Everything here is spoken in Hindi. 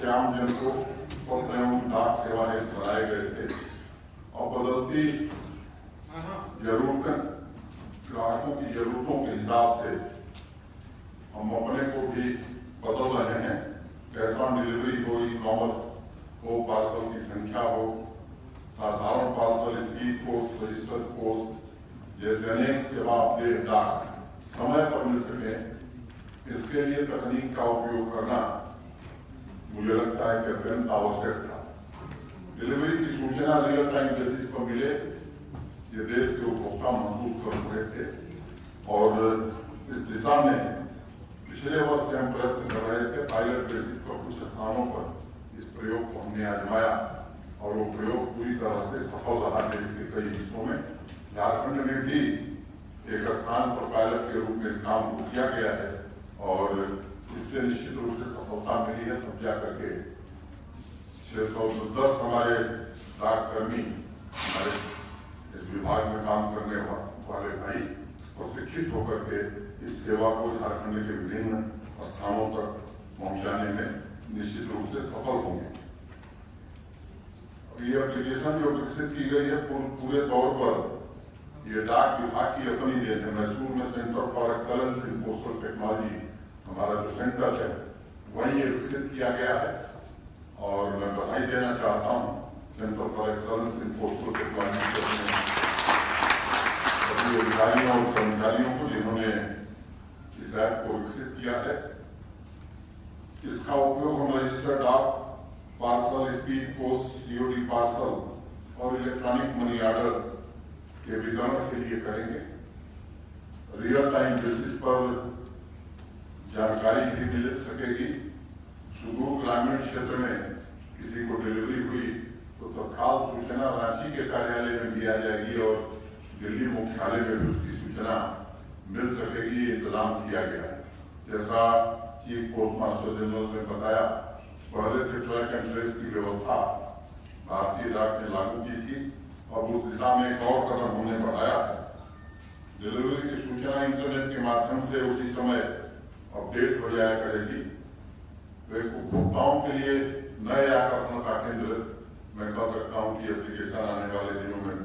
आम जन को पत्र एवं डाक सेवा हेतु बनाए गए थे और बदलती जरूरतें, ग्राहकों की जरूरतों के हिसाब से हम अपने को भी बदल रहे हैं। कैश ऑन डिलीवरी हो, ई कॉमर्स हो, पार्सल की संख्या हो, साधारण parcel, speed post, registered post जैसे अनेक जवाबदेह डाक समय पर मिल सके, इसके लिए तकनीक का उपयोग करना मुझे लगता है कि अत्यंत आवश्यक था। डिलीवरी की सूचना रियल टाइम बेसिस पर मिले, ये देश के उपभोक्ता महसूस कर रहे थे और इस दिशा में पिछले वर्ष से हम प्रयत्न कर रहे थे। पायलट बेसिस पर कुछ स्थानों पर इस प्रयोग को हमने आजमाया और वो प्रयोग पूरी तरह से सफल रहा। देश के कई हिस्सों में, झारखंड में भी एक स्थान पर पायलट के रूप में इस काम को किया गया है और इससे निश्चित रूप से सफलता मिली है। तब जाकर के 610 हमारे डाककर्मी, हमारे इस विभाग में काम करने वाले भाई प्रशिक्षित होकर के इस सेवा को झारखंड के विभिन्न स्थानों तक पहुंचाने में निश्चित रूप से सफल होंगे। ये एप्लीकेशन जो विकसित की गई है पूरे तौर पर ये डाक विभाग की अपनी देन है। मैसूर में centre for excellence in postal technology हमारा जो सेंटर है वहीं ये विकसित किया गया है और मैं बधाई देना चाहता हूँ centre for excellence in postal technology के सभी अधिकारियों और कर्मचारियों को जिन्होंने इस ऐप को विकसित किया है। इसका उपयोग हम रजिस्टर्ड डाक, parcel, speed post, COD parcel और इलेक्ट्रॉनिक मनी ऑर्डर के वितरण के लिए करेंगे। रियल टाइम बेसिस पर जानकारी भी मिल सकेगी। सुदूर ग्रामीण क्षेत्र में किसी को डिलीवरी हुई तो तत्काल सूचना रांची के कार्यालय में दी जाएगी और दिल्ली मुख्यालय में भी उसकी सूचना मिल सकेगी। इंतजाम किया गया है। जैसा चीफ पोस्ट मास्टर जनरल ने बताया, पहले से ट्रैक एंड ट्रेस की व्यवस्था भारतीय डाक ने लागू की थी और उस दिशा में एक और कदम हमने बढ़ाया है। डिलीवरी की सूचना इंटरनेट के माध्यम से उसी समय अपडेट हो जाया करेगी। तो एक उपभोक्ताओं के लिए नए आकर्षण का केंद्र मैं कह सकता हूं कि एप्लीकेशन आने वाले दिनों में